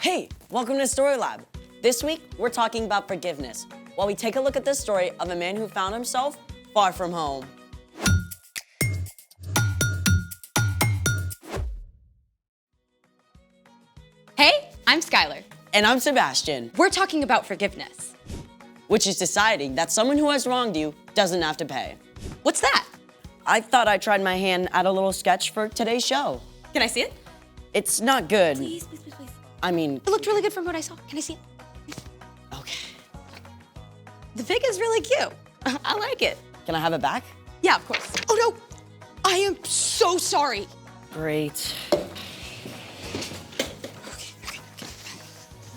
Hey, welcome to Story Lab. This week, we're talking about forgiveness, while we take a look at the story of a man who found himself far from home. Hey, I'm Skylar. And I'm Sebastian, We're talking about forgiveness. which is deciding that someone who has wronged you doesn't have to pay. What's that? I thought I tried my hand at a little sketch for today's show. Can I see it? It's not good. Please. I mean, It looked really good from what I saw. Can I see it? okay. The fig is really cute. I like it. Can I have it back? Yeah, of course. Oh no! I am so sorry. Great.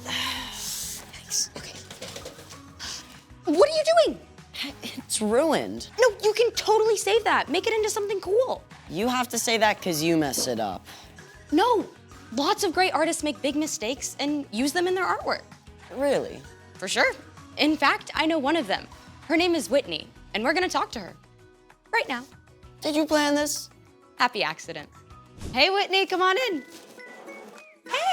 Thanks. Okay. What are you doing? It's ruined. No, you can totally save that. Make it into something cool. You have to say that because you messed it up. No, lots of great artists make big mistakes and use them in their artwork. Really? For sure. In fact, I know one of them. Her name is Whitney, and we're gonna talk to her right now. Did you plan this? Happy accident. Hey, Whitney, come on in.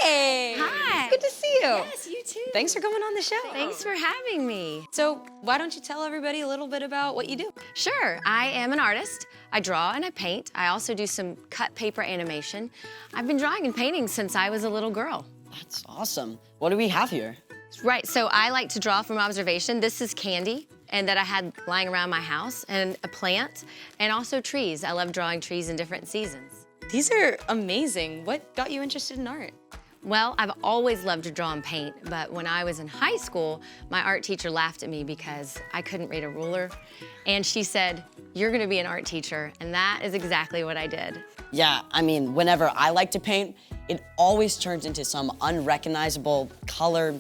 Hey. Hi. Good to see you. Yes, you too. Thanks for coming on the show. Thanks for having me. So, why don't you tell everybody a little bit about what you do? Sure, I am an artist. I draw and I paint. I also do some cut paper animation. I've been drawing and painting since I was a little girl. That's awesome. What do we have here? Right, so I like to draw from observation. This is candy, and that I had lying around my house, and a plant, and also trees. I love drawing trees in different seasons. These are amazing. What got you interested in art? Well, I've always loved to draw and paint, but when I was in high school, my art teacher laughed at me because I couldn't read a ruler. And she said, "You're gonna be an art teacher," and that is exactly what I did. Yeah, I mean, whenever I like to paint, it always turns into some unrecognizable color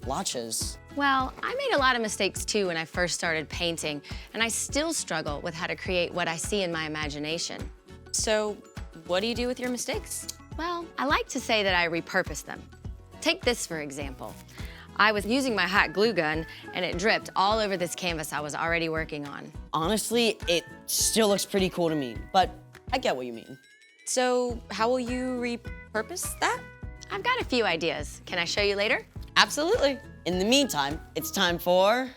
blotches. Well, I made a lot of mistakes too when I first started painting, and I still struggle with how to create what I see in my imagination. So, what do you do with your mistakes? Well, I like to say that I repurpose them. Take this, for example. I was using my hot glue gun, and it dripped all over this canvas I was already working on. Honestly, it still looks pretty cool to me, but I get what you mean. So, how will you repurpose that? I've got a few ideas. Can I show you later? Absolutely. In the meantime, it's time for...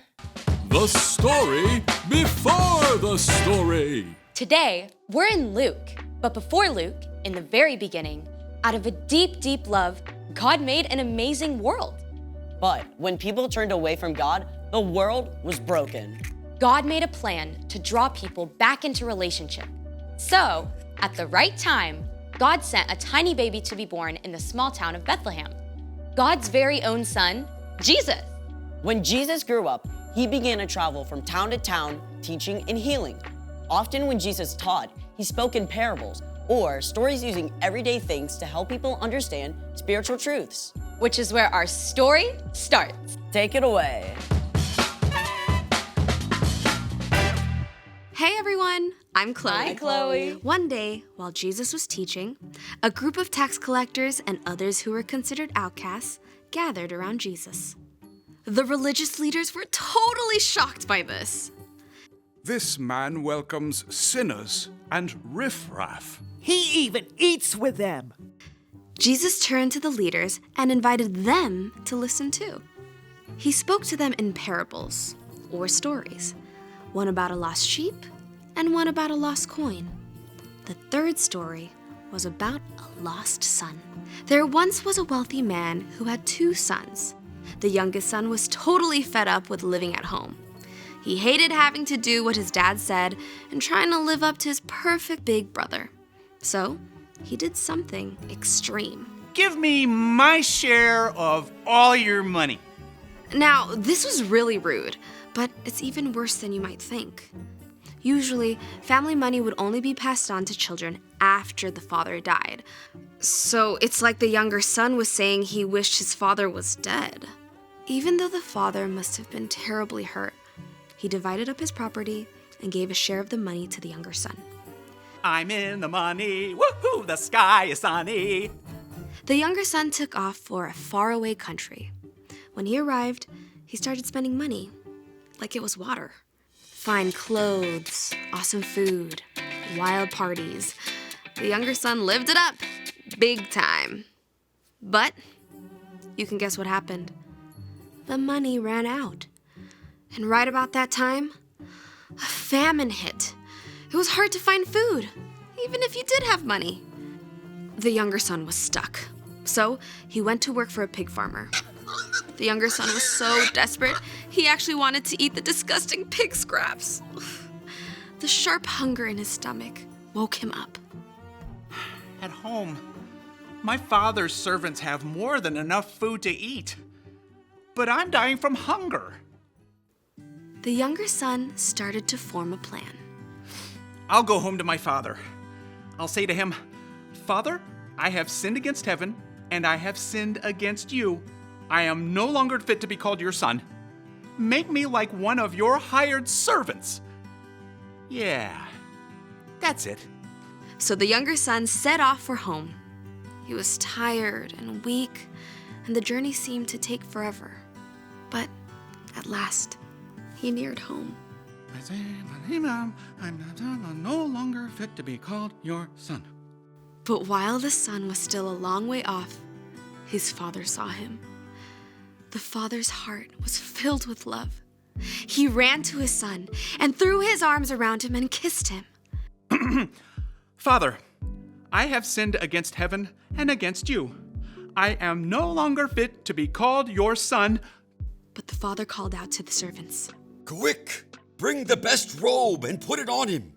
The story before the story. Today, we're in Luke. But before Luke, in the very beginning, out of a deep, deep love, God made an amazing world. But when people turned away from God, the world was broken. God made a plan to draw people back into relationship. So, at the right time, God sent a tiny baby to be born in the small town of Bethlehem. God's very own son, Jesus. When Jesus grew up, he began to travel from town to town, teaching and healing. Often when Jesus taught, he spoke in parables or stories using everyday things to help people understand spiritual truths. Which is where our story starts. Take it away. Hey everyone, I'm Chloe. Hi, Chloe. One day, while Jesus was teaching, a group of tax collectors and others who were considered outcasts gathered around Jesus. The religious leaders were totally shocked by this. This man welcomes sinners and riffraff. He even eats with them. Jesus turned to the leaders and invited them to listen too. He spoke to them in parables, or stories, one about a lost sheep and one about a lost coin. The third story was about a lost son. There once was a wealthy man who had 2 sons. The youngest son was totally fed up with living at home. He hated having to do what his dad said and trying to live up to his perfect big brother. So, he did something extreme. Give me my share of all your money. Now, this was really rude, but it's even worse than you might think. Usually, family money would only be passed on to children after the father died. So it's like the younger son was saying he wished his father was dead. Even though the father must have been terribly hurt, he divided up his property and gave a share of the money to the younger son. I'm in the money. Woohoo, the sky is sunny. The younger son took off for a faraway country. When he arrived, he started spending money like it was water. Fine clothes, awesome food, wild parties. The younger son lived it up, big time. But you can guess what happened. The money ran out. And right about that time, a famine hit. It was hard to find food, even if you did have money. The younger son was stuck, so he went to work for a pig farmer. The younger son was so desperate, he actually wanted to eat the disgusting pig scraps. The sharp hunger in his stomach woke him up. At home, my father's servants have more than enough food to eat. But I'm dying from hunger. The younger son started to form a plan. I'll go home to my father. I'll say to him, Father, I have sinned against heaven, and I have sinned against you. I am no longer fit to be called your son. Make me like one of your hired servants. Yeah, that's it. So the younger son set off for home. He was tired and weak, and the journey seemed to take forever. But at last, he neared home. I'm no longer fit to be called your son. But while the son was still a long way off, his father saw him. The father's heart was filled with love. He ran to his son and threw his arms around him and kissed him. Father, I have sinned against heaven and against you. I am no longer fit to be called your son. But the father called out to the servants. Quick, bring the best robe and put it on him.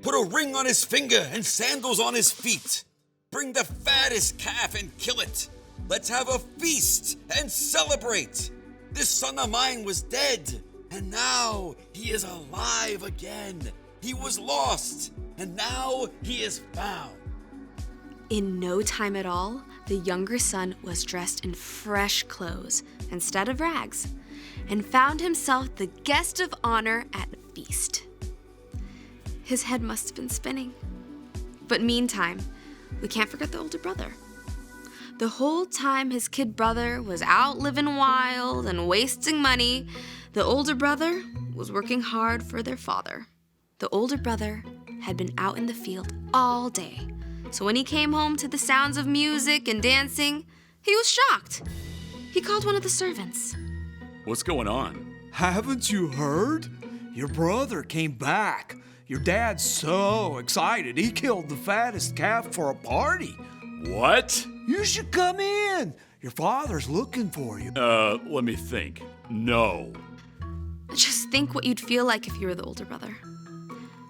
Put a ring on his finger and sandals on his feet. Bring the fattest calf and kill it. Let's have a feast and celebrate. This son of mine was dead, and now he is alive again. He was lost, and now he is found. In no time at all, the younger son was dressed in fresh clothes instead of rags, and found himself the guest of honor at a feast. His head must have been spinning. But meantime, we can't forget the older brother. The whole time his kid brother was out living wild and wasting money, the older brother was working hard for their father. The older brother had been out in the field all day, so when he came home to the sounds of music and dancing, he was shocked. He called one of the servants. What's going on? Haven't you heard? Your brother came back. Your dad's so excited, he killed the fattest calf for a party. What? You should come in. Your father's looking for you. Let me think. No. Just think what you'd feel like if you were the older brother.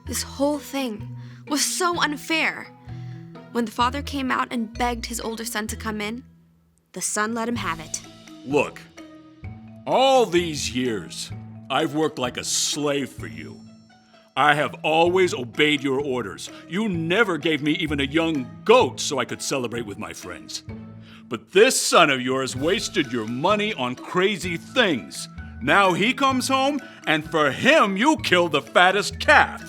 This whole thing was so unfair. When the father came out and begged his older son to come in, the son let him have it. Look, all these years, I've worked like a slave for you. I have always obeyed your orders. You never gave me even a young goat so I could celebrate with my friends. But this son of yours wasted your money on crazy things. Now he comes home, and for him, you killed the fattest calf.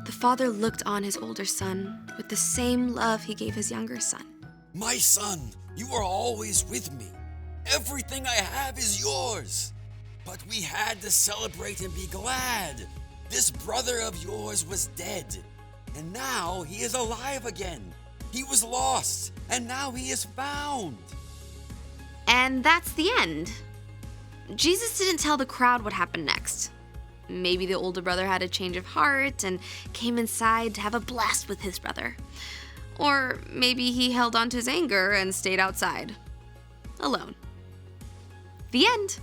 The father looked on his older son with the same love he gave his younger son. My son, you are always with me. Everything I have is yours. But we had to celebrate and be glad. This brother of yours was dead, and now he is alive again. He was lost, and now he is found. And that's the end. Jesus didn't tell the crowd what happened next. Maybe the older brother had a change of heart and came inside to have a blast with his brother. Or maybe he held on to his anger and stayed outside, alone. The end.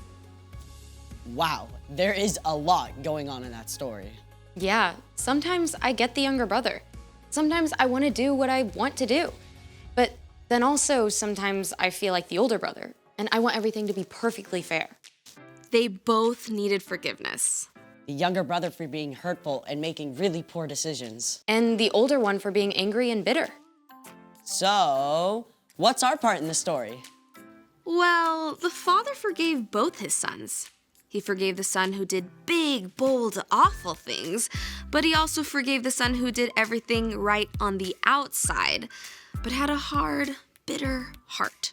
Wow, there is a lot going on in that story. Yeah, sometimes I get the younger brother. Sometimes I want to do what I want to do. But then also sometimes I feel like the older brother, and I want everything to be perfectly fair. They both needed forgiveness. The younger brother for being hurtful and making really poor decisions. And the older one for being angry and bitter. So, what's our part in the story? Well, the father forgave both his sons. He forgave the son who did big, bold, awful things, but he also forgave the son who did everything right on the outside, but had a hard, bitter heart.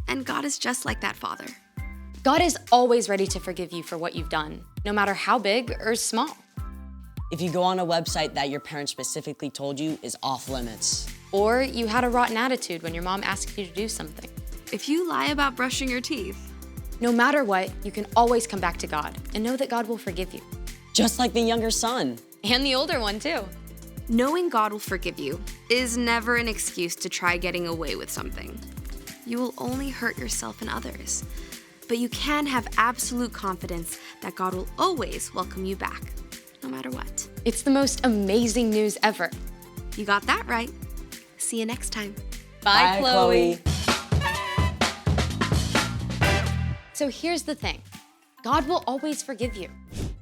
And God is just like that father. God is always ready to forgive you for what you've done, no matter how big or small. If you go on a website that your parents specifically told you is off limits. Or you had a rotten attitude when your mom asked you to do something. if you lie about brushing your teeth. No matter what, you can always come back to God and know that God will forgive you. Just like the younger son. And the older one, too. Knowing God will forgive you is never an excuse to try getting away with something. You will only hurt yourself and others. But you can have absolute confidence that God will always welcome you back, no matter what. It's the most amazing news ever. You got that right. See you next time. Bye, Chloe. So here's the thing. God will always forgive you.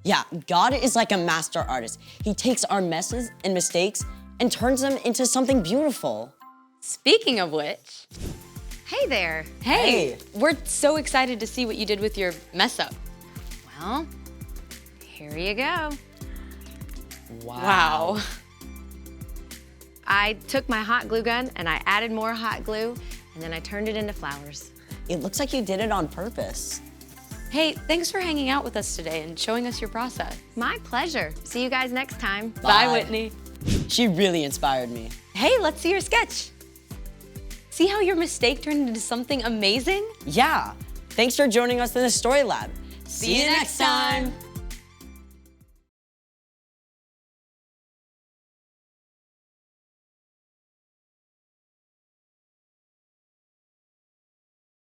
Yeah, God is like a master artist. He takes our messes and mistakes and turns them into something beautiful. Speaking of which, Hey there. Hey. we're so excited to see what you did with your mess up. Well, here you go. Wow. I took my hot glue gun and I added more hot glue and then I turned it into flowers. It looks like you did it on purpose. Hey, thanks for hanging out with us today and showing us your process. My pleasure. See you guys next time. Bye, Whitney. She really inspired me. Hey, let's see your sketch. See how your mistake turned into something amazing? Yeah. Thanks for joining us in the Story Lab. See you next time.